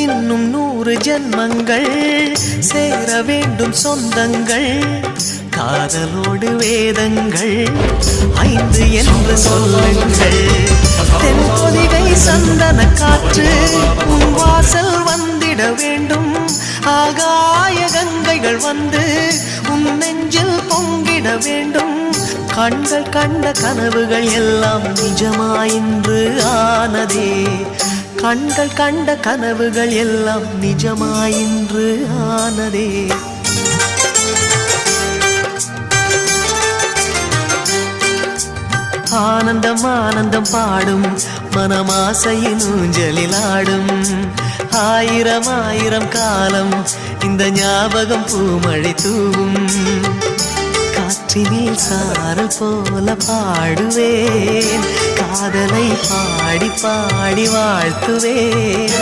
இன்னும் 100 ஜென்மங்கள் சேர வேண்டும் சொந்தங்கள் காதலோடு வேதங்கள் 5 என்று சொல்லுங்கள் தென்பொதிகை சந்தன காற்று உன் வாசல் வந்திட வேண்டும் ஆகாய கங்கைகள் வந்து உன் நெஞ்சில் பொங்கிட வேண்டும் கண்கள் கண்ட கனவுகள் எல்லாம் நிஜமாயின்று ஆனதே கண்கள் கண்ட கனவுகள் எல்லாம் நிஜமாயின்று ஆனதே ஆனந்தம் ஆனந்தம் பாடும் மனமாசையின் ஊஞ்சலில் ஆடும் ஆயிரம் ஆயிரம் காலம் இந்த ஞாபகம் பூமழை தூவும் காற்றினில் சாரல் போல பாடுவேன் காதலை பாடி பாடி வாழ்த்துவேன்